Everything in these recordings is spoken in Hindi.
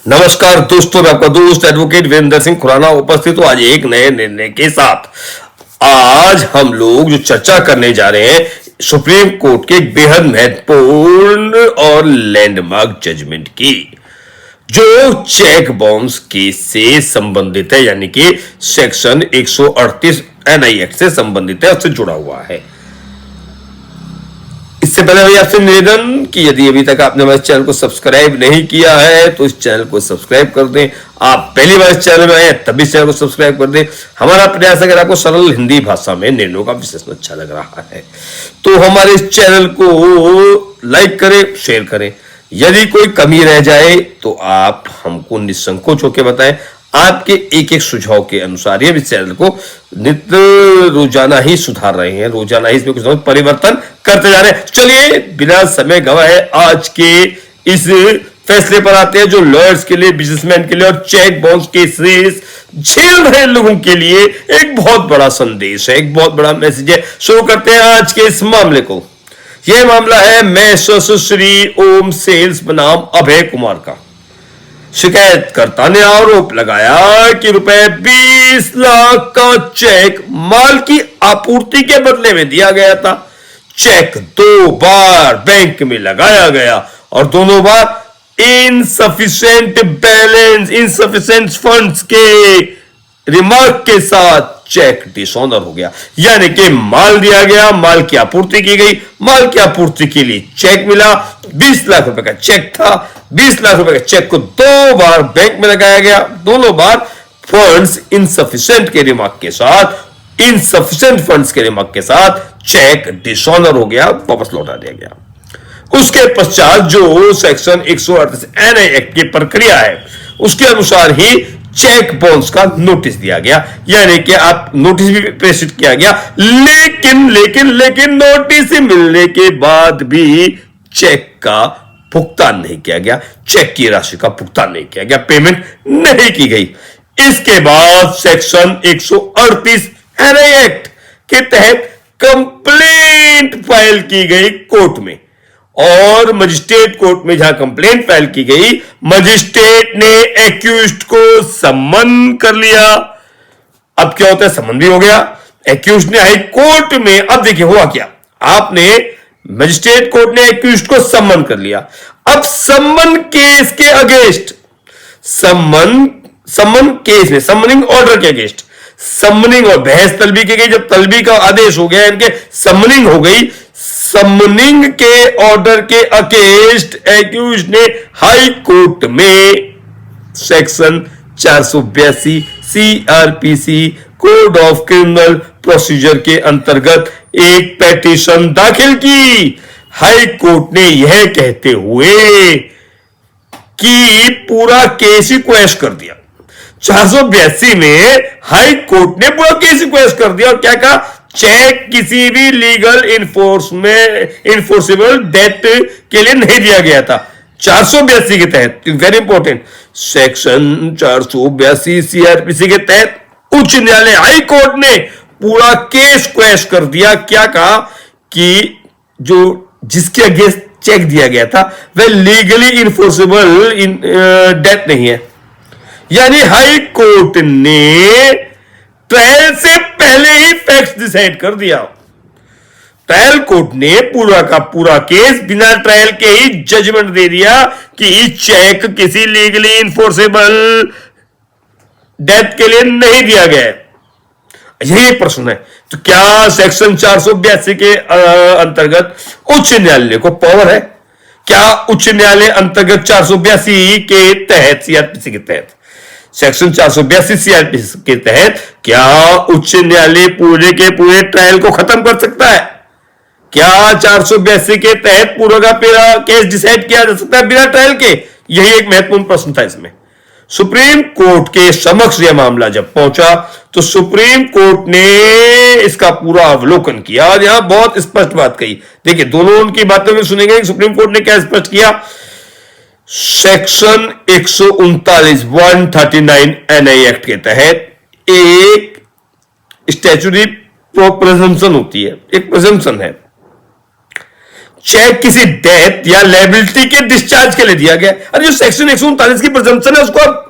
नमस्कार दोस्तों, मैं आपका दोस्त एडवोकेट वीरेंद्र सिंह खुराना उपस्थित हूं आज एक नए निर्णय के साथ। आज हम लोग जो चर्चा करने जा रहे हैं सुप्रीम कोर्ट के एक बेहद महत्वपूर्ण और लैंडमार्क जजमेंट की, जो चेक बाउंस केस से संबंधित है, यानी कि सेक्शन 138 एनआई एक्ट से संबंधित है, उससे जुड़ा हुआ है। इससे पहले भाई आपसे निवेदन कि यदि अभी तक आपने हमारे चैनल को सब्सक्राइब नहीं किया है तो इस चैनल को सब्सक्राइब कर दें। आप पहली बार इस चैनल में आए तभी इस चैनल को सब्सक्राइब कर दें। हमारा प्रयास अगर आपको सरल हिंदी भाषा में निर्णयों का विश्लेषण अच्छा लग रहा है तो हमारे इस चैनल को लाइक करें, शेयर करें। यदि कोई कमी रह जाए तो आप हमको निसंकोच होकर बताएं। आपके एक एक सुझाव के अनुसार ये चैनल को नित्य रोजाना ही सुधार रहे हैं, रोजाना ही इसमें कुछ परिवर्तन करते जा रहे हैं। चलिए बिना समय गवाए आज के इस फैसले पर आते हैं, जो लॉयर्स के लिए, बिजनेसमैन के लिए और चेक बाउंस केसेस झेल रहे लोगों के लिए एक बहुत बड़ा संदेश है, एक बहुत बड़ा मैसेज है। शुरू करते हैं आज के इस मामले को। यह मामला है मैसर्स श्री ओम सेल्स बनाम अभय कुमार का। शिकायतकर्ता ने आरोप लगाया कि रुपए 20 लाख का चेक माल की आपूर्ति के बदले में दिया गया था। चेक 2 बार बैंक में लगाया गया और दोनों बार इनसफिशिएंट बैलेंस, इनसफिशिएंट फंड्स के रिमार्क के साथ चेक डिसऑनर हो गया। यानी कि माल दिया गया, माल की आपूर्ति की गई, माल की आपूर्ति के लिए चेक मिला, 20 लाख रुपए का चेक था। 20 लाख रुपए के चेक को 2 बार बैंक में लगाया गया, दोनों बार फंड्स इनसफिशिएंट के रिमार्क के साथ, इनसफिशिएंट फंड्स के रिमार्क के साथ चेक डिसऑनर हो गया, वापस लौटा दिया गया। उसके पश्चात जो सेक्शन 138 एनआई एक्ट की प्रक्रिया है उसके अनुसार ही चेक बाउंस का नोटिस दिया गया, यानी कि आप नोटिस भी प्रेषित किया गया, लेकिन नोटिस मिलने के बाद भी चेक का भुगतान नहीं किया गया, चेक की राशि का भुगतान नहीं किया गया, पेमेंट नहीं की गई। इसके बाद सेक्शन 138 एनआई एक्ट के तहत कंप्लेंट फाइल की गई कोर्ट में, और मजिस्ट्रेट कोर्ट में जहां कंप्लेंट फाइल की गई, मजिस्ट्रेट ने एक्यूज्ड को सम्मन कर लिया। अब क्या होता है, सम्मन भी हो गया, एक्यूज्ड ने हाई कोर्ट में, अब देखिए हुआ क्या, आपने मजिस्ट्रेट कोर्ट ने एक्यूज्ड को सम्मन कर लिया। अब सम्मन केस के अगेंस्ट, सम्मन केस में, सम्मनिंग ऑर्डर के अगेंस्ट, सम्मनिंग और बहस तलबी की गई। जब तलबी का आदेश हो गया, इनके सम्मनिंग हो गई, सम्मनिंग के ऑर्डर के अगेंस्ट एक्यूज्ड ने हाई कोर्ट में section 482 CrPC code of criminal procedure के अंतर्गत एक पिटीशन दाखिल की। हाई कोर्ट ने यह कहते हुए कि पूरा केस ही क्वैश कर दिया। 482 में हाई कोर्ट ने पूरा केस ही क्वैश कर दिया और क्या कहा, चेक किसी भी लीगल इन्फोर्सेबल डेट के लिए नहीं दिया गया था। 482 के तहत, वेरी इंपॉर्टेंट, सेक्शन 482 सीआरपीसी के तहत उच्च न्यायालय हाई कोर्ट ने पूरा केस क्वैश कर दिया। क्या कहा कि जो जिसके अगेंस्ट चेक दिया गया था वह लीगली इन्फोर्सेबल डेट नहीं है। यानी हाई कोर्ट ने ट्रायल से पहले ही फैक्ट्स डिसाइड कर दिया। ट्रायल कोर्ट ने पूरा का पूरा केस बिना ट्रायल के ही जजमेंट दे दिया कि चेक किसी लीगली इन्फोर्सेबल डेथ के लिए नहीं दिया गया है। यही प्रश्न है, तो क्या सेक्शन 482 के अंतर्गत उच्च न्यायालय को पावर है? क्या उच्च न्यायालय अंतर्गत 482 के तहत, सीआरपीसी के तहत, सेक्शन 482 सीआरपीसी के तहत क्या उच्च न्यायालय पूरे के पूरे ट्रायल को खत्म कर सकता है? क्या 482 के तहत पूरा का पूरा केस डिसाइड किया जा सकता है बिना ट्रायल के? यही एक महत्वपूर्ण प्रश्न था इसमें। सुप्रीम कोर्ट के समक्ष यह मामला जब पहुंचा तो सुप्रीम कोर्ट ने इसका पूरा अवलोकन किया और यहां बहुत स्पष्ट बात कही। देखिए, दोनों उनकी बातों में सुनेंगे सुप्रीम कोर्ट ने क्या स्पष्ट किया। सेक्शन 139 एनआई एक्ट के तहत एक स्टैट्यूटरी प्रेजम्पशन होती है, एक प्रेजम्पशन है। चेक किसी डेथ या लायबिलिटी के डिस्चार्ज के लिए दिया गया। अरे जो सेक्शन 139 की प्रिजम्पशन है उसको आप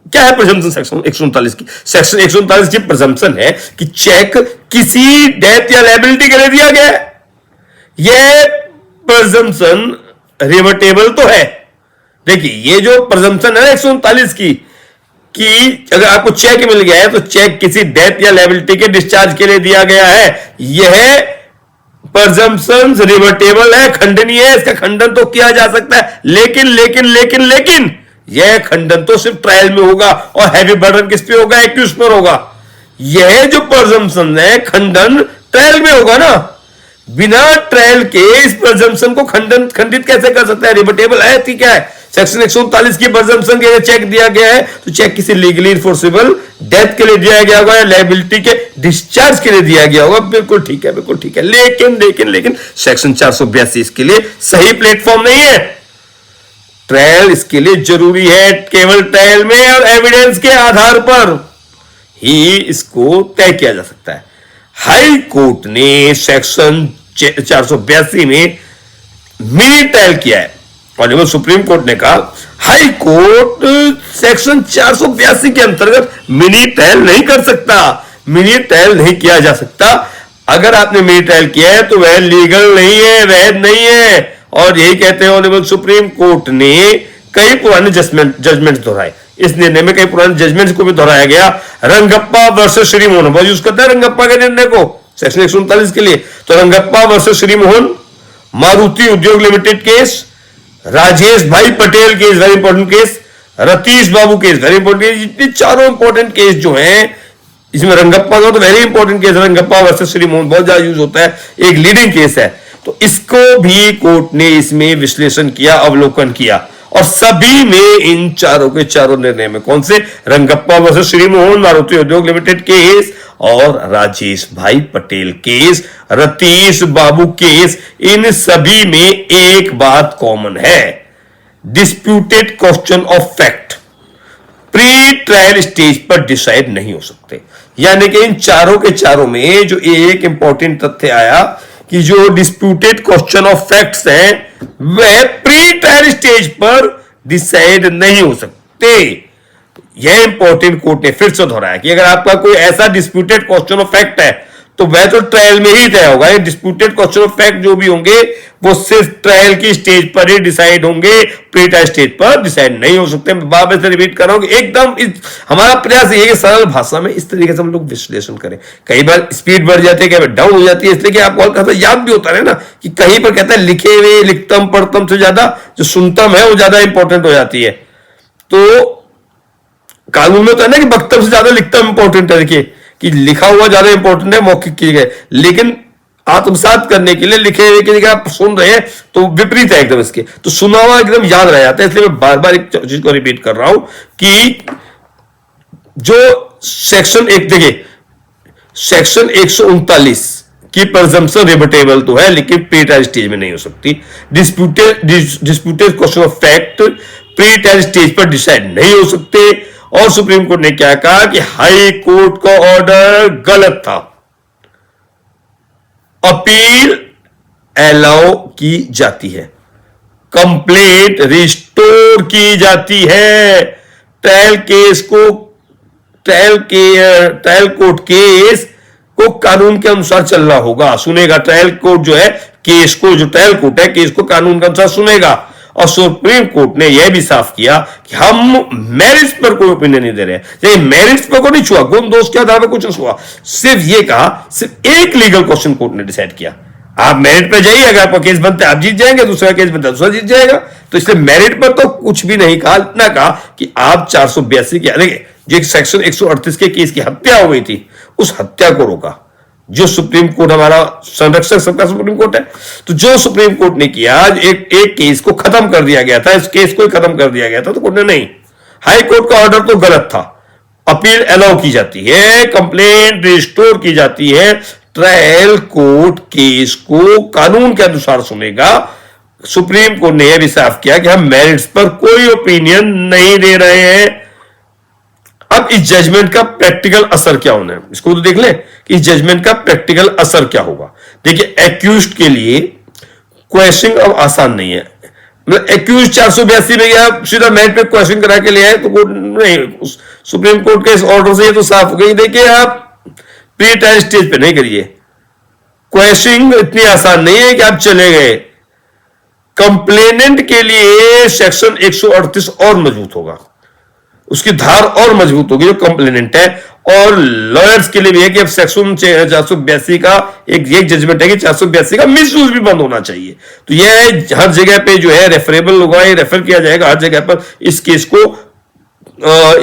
क्या है? प्रिजम्पशन सेक्शन 139 की, सेक्शन 139 की प्रिजम्पशन है कि चेक किसी डेथ या लायबिलिटी के लिए दिया गया है। यह प्रिजम्पशन रिवर्टेबल तो है। देखिए ये जो प्रिजम्पशन है 139 की कि अगर आपको चेक मिल गया है तो चेक किसी डेथ या लायबिलिटी के डिस्चार्ज के लिए दिया गया है, यह प्रिजम्पशन रिवर्टेबल है, खंडनीय है, इसका खंडन तो किया जा सकता है। लेकिन लेकिन लेकिन लेकिन यह खंडन तो सिर्फ ट्रायल में होगा और हैवी बर्डन किस पे होगा? एक्यूज पर होगा। यह जो प्रिजम्पशन है खंडन ट्रायल में होगा ना, बिना ट्रायल के इस प्रिजम्पशन को खंडित कैसे कर सकता है? रिवर्टेबल है, ठीक है। सेक्शन 139 की प्रिजम्पशन के चेक दिया गया है तो चेक किसी लीगली इन्फोर्सेबल डेथ के लिए दिया गया होगा या लायबिलिटी के डिस्चार्ज के लिए दिया गया होगा। बिल्कुल ठीक है, बिल्कुल ठीक है। लेकिन लेकिन लेकिन सेक्शन 482 इसके लिए सही प्लेटफॉर्म नहीं है। ट्रायल इसके लिए जरूरी है, केवल ट्रायल में और एविडेंस के आधार पर ही इसको तय किया जा सकता है। हाई कोर्ट ने सेक्शन 482 में मिनी ट्रायल किया है और सुप्रीम कोर्ट ने कहा हाई कोर्ट सेक्शन 482 के अंतर्गत मिनी ट्रायल नहीं कर सकता, मिनी ट्रायल नहीं किया जा सकता। अगर आपने मिनी ट्रायल किया है तो वह लीगल नहीं है, वैध नहीं है। और यही कहते हैं ऑनरेबल सुप्रीम कोर्ट ने कई पुराने जजमेंट दोहराए। इस निर्णय में कई पुराने जजमेंट्स को भी दोहराया गया। रंगप्पा वर्सेस श्री मोहन, बहुत यूज करता है रंगप्पा के निर्णय को सेक्शन 139 के लिए। तो Rangappa versus Shri Mohan, Maruti Udyog limited case, Rajesh bhai Patel case very important case, Ratish Babu case very important case, इतने चारों इंपॉर्टेंट केस जो हैं इसमें रंगप्पा का तो very important case, Rangappa versus Shri Mohan बहुत ज्यादा यूज होता है, एक लीडिंग केस है। तो इसको भी कोर्ट ने इसमें विश्लेषण किया, अवलोकन किया और सभी में इन चारों के चारों निर्णय में कौन से? Rangappa versus Shri Mohan, Maruti Udyog limited case और राजेश भाई पटेल केस, रतीश बाबू केस, इन सभी में एक बात कॉमन है, disputed question of fact pre trial stage पर डिसाइड नहीं हो सकते। यानी कि इन चारों के चारों में जो एक इंपॉर्टेंट तथ्य आया कि जो डिस्प्यूटेड क्वेश्चन ऑफ फैक्ट्स हैं वह प्री ट्रायल स्टेज पर डिसाइड नहीं हो सकते। यह इंपॉर्टेंट कोर्ट ने फिर से दोहराया कि अगर आपका कोई ऐसा डिस्प्यूटेड क्वेश्चन ऑफ फैक्ट है तो वह तो ट्रायल में ही तय होगा। ये डिस्प्यूटेड क्वेश्चन ऑफ फैक्ट जो भी होंगे वो सिर्फ ट्रायल की स्टेज पर ही डिसाइड होंगे, प्री ट्रायल स्टेज पर डिसाइड नहीं हो सकते। मैं बार बार से रिपीट कर रहा हूं कि एकदम हमारा प्रयास ये है कि सरल भाषा में इस तरीके से हम लोग विश्लेषण करें। कई बार स्पीड बढ़ जाती है, कई बार डाउन हो जाती है, इसलिए कि आपको हल्का सा याद भी होता है ना कि कहीं पर कहता है लिखे हुए लिखतम पढ़तम से ज्यादा जो सुनतम है वो ज्यादा इंपॉर्टेंट हो जाती है। तो कानून में तो है ना कि वक्तव्य से ज्यादा लिखतम इंपॉर्टेंट है। देखिए कि लिखा हुआ ज्यादा इंपॉर्टेंट है मौखिक किए गए, लेकिन आत्मसात करने के लिए लिखे हुए की जगह आप सुन रहे हैं तो विपरीत है एकदम इसके, तो सुना हुआ एकदम याद रह जाता है। इसलिए मैं बार बार एक चीज को रिपीट कर रहा हूं कि जो सेक्शन एक देखिए सेक्शन 139 की प्रिजम्पशन रिवर्टेबल तो है लेकिन प्री ट्रायल स्टेज में नहीं हो सकती। Disputed question of fact pre trial stage पर डिसाइड नहीं हो सकते। और सुप्रीम कोर्ट ने क्या कहा कि हाई कोर्ट का ऑर्डर गलत था, अपील अलाउ की जाती है, कंप्लेंट रिस्टोर की जाती है, ट्रायल कोर्ट केस को कानून के अनुसार चलना होगा, सुनेगा। ट्रायल कोर्ट जो है केस को, जो ट्रायल कोर्ट है केस को कानून के अनुसार सुनेगा। और सुप्रीम कोर्ट ने यह भी साफ किया कि हम मेरिट्स पर कोई ओपिनियन नहीं दे रहे हैं। मेरिट्स पर कोई नहीं छुआ, गुण दोष के आधार पर कुछ नहीं छुआ, सिर्फ ये कहा, सिर्फ एक लीगल क्वेश्चन कोर्ट ने डिसाइड किया। आप मेरिट पर जाइए, अगर आपका केस बनता है आप जीत जाएंगे, दूसरा केस बनता है दूसरा जीत जाएगा। तो इसलिए मेरिट पर तो कुछ भी नहीं कहा, इतना कहा कि आप 482 के देखिए जो सेक्शन 138 के केस की हत्या हो गई थी उस हत्या को रोका। जो सुप्रीम कोर्ट हमारा संरक्षक सबका सुप्रीम कोर्ट है, तो जो सुप्रीम कोर्ट ने किया एक केस को खत्म कर दिया गया था, इस केस को खत्म कर दिया गया था, तो कोर्ट ने नहीं, हाई कोर्ट का ऑर्डर तो गलत था, अपील अलाउ की जाती है, कंप्लेंट रिस्टोर की जाती है, ट्रायल कोर्ट केस को कानून के अनुसार सुनेगा। सुप्रीम कोर्ट ने यह भी साफ किया कि हम मेरिट्स पर कोई ओपिनियन नहीं दे रहे हैं। अब इस जजमेंट का प्रैक्टिकल असर क्या होना है, इसको तो देख लें कि इस जजमेंट का प्रैक्टिकल असर क्या होगा। देखिए एक्यूज्ड के लिए क्वेश्चन अब आसान नहीं है। मतलब एक्यूज 482 में गया, सीधा मेरिट पे क्वेश्चन करा के ले आए तो कोर्ट नहीं, सुप्रीम कोर्ट के इस ऑर्डर से ये तो साफ हो गई। देखिए आप प्री ट्रायल स्टेज पे नहीं करिए, क्वेश्चन इतनी आसान नहीं है कि आप चले गए। कंप्लेनेंट के लिए सेक्शन 138 और मजबूत होगा, उसकी धार और मजबूत होगी जो कंप्लेनेंट है। और लॉयर्स के लिए भी है कि अब सेक्शन 482 का एक जजमेंट है कि 482 का मिसयूज भी बंद होना चाहिए। तो यह हर जगह पे जो है रेफरेबल होगा, ये रेफर किया जाएगा हर जगह पर। इस केस को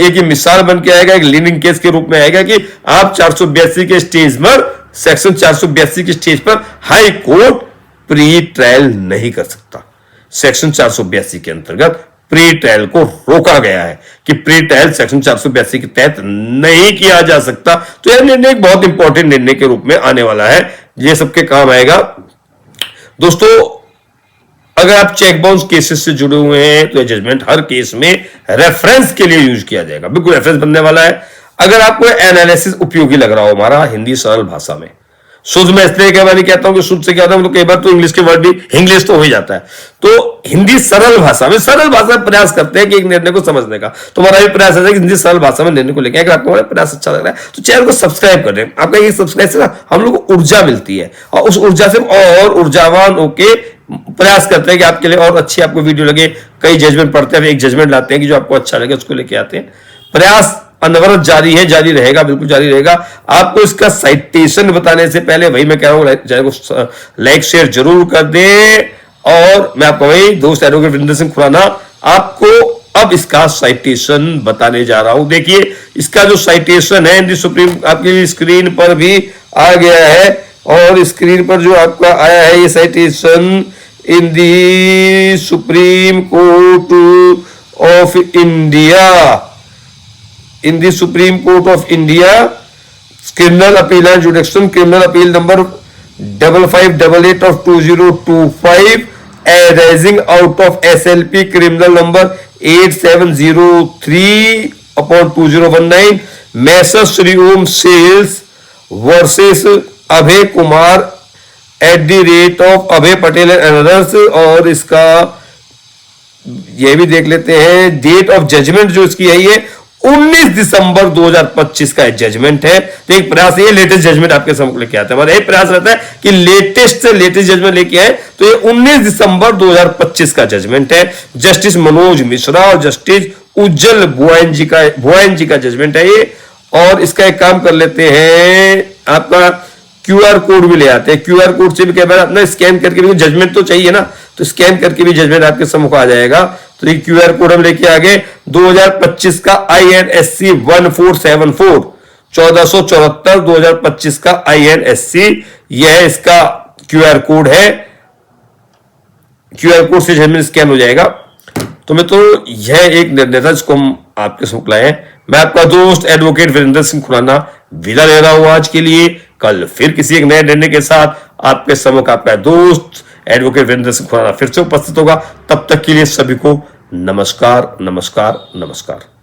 एक मिसाल बन के आएगा, एक लीडिंग केस के रूप में आएगा कि आप 482 के स्टेज पर, सेक्शन 482 के स्टेज पर हाई कोर्ट प्री ट्रायल नहीं कर सकता। सेक्शन 482 के अंतर्गत प्री ट्रायल को रोका गया है कि प्री ट्रायल सेक्शन 482 के तहत नहीं किया जा सकता। तो यह निर्णय एक बहुत इंपॉर्टेंट निर्णय के रूप में आने वाला है, ये सबके काम आएगा। दोस्तों, अगर आप चेक बाउंस केसेस से जुड़े हुए हैं तो यह जजमेंट हर केस में रेफरेंस के लिए यूज किया जाएगा, बिल्कुल रेफरेंस बनने वाला है। अगर आपको एनालिसिस उपयोगी लग रहा हो हमारा हिंदी सरल भाषा में, शुद्ध में इसलिए कई बार कहता हूं कि शुद्ध से कहता हूं तो कई बार तो इंग्लिश के वर्ड भी इंग्लिश तो हो ही जाता है। तो हिंदी सरल भाषा में प्रयास करते हैं कि एक निर्णय को समझने का। तो हमारा भी प्रयास है कि हिंदी सरल भाषा में निर्णय को लेकर, अगर आपको हमारा प्रयास अच्छा लग रहा है तो चैनल को सब्सक्राइब कर दें। आपका ये सब्सक्राइब से ना हम लोग को ऊर्जा मिलती है और उस ऊर्जा से और ऊर्जावान होके प्रयास करते हैं कि आपके लिए और अच्छी आपको वीडियो लगे। कई जजमेंट पढ़ते हैं, एक जजमेंट लाते हैं कि जो आपको अच्छा लगे उसको लेके आते हैं। प्रयास अनवरत जारी है, जारी रहेगा, बिल्कुल जारी रहेगा। आपको इसका साइटेशन बताने से पहले वही मैं कह रहा हूं, चैनल को लाइक शेयर जरूर कर दें। और मैं आपको वही दोस्त एडवोकेट वीरेंद्र सिंह खुराना आपको अब इसका साइटेशन बताने जा रहा हूं। देखिए इसका जो साइटेशन है इंडी सुप्रीम, आपकी स्क्रीन पर भी आ गया है और स्क्रीन पर जो आपका आया है ये citation in the supreme court of India, in the Supreme Court of India, criminal appeal and jurisdiction, criminal appeal number 5588 of 2025, arising out of SLP criminal number 8703 upon 2019, Messrs Shri Om Sales versus Abhay Kumar at the rate of Abhay Patel and others। और इसका ये भी देख लेते हैं, डेट ऑफ जजमेंट जो इसकी है ये 19 दिसंबर 2025 का जजमेंट है। तो एक प्रयास, ये लेटेस्ट जजमेंट आपके सामने लेके आता है, हमारा एक प्रयास रहता है कि लेटेस्ट से लेटेस्ट जजमेंट लेके आए। तो ये 19 दिसंबर 2025 का जजमेंट है। जस्टिस मनोज मिश्रा और जस्टिस उज्जवल भुआन जी का जजमेंट है ये। और इसका एक काम कर लेते हैं, आपका क्यूआर कोड भी ले आते हैं। क्यूआर कोड से भी कई बार अपना स्कैन करके भी जजमेंट तो चाहिए ना, तो स्कैन करके भी जजमेंट आपके सम्मुख आ जाएगा। तो ये क्यूआर कोड हम लेके आगे 2025 का INSC 1474 1474 2025 का INSC, यह इसका क्यूआर कोड है। क्यूआर कोड से जजमेंट स्कैन हो जाएगा। तो मैं तो यह एक निर्णय था जिसको हम आपके सम्मुख लाए हैं। मैं आपका दोस्त एडवोकेट वीरेंद्र सिंह खुराना विदा ले रहा हूं आज के लिए। कल फिर किसी एक नए निर्णय के साथ आपके सम्मुख आपका दोस्त एडवोकेट वीरेंद्र सिंह खुराना फिर से उपस्थित होगा। तब तक के लिए सभी को नमस्कार, नमस्कार, नमस्कार।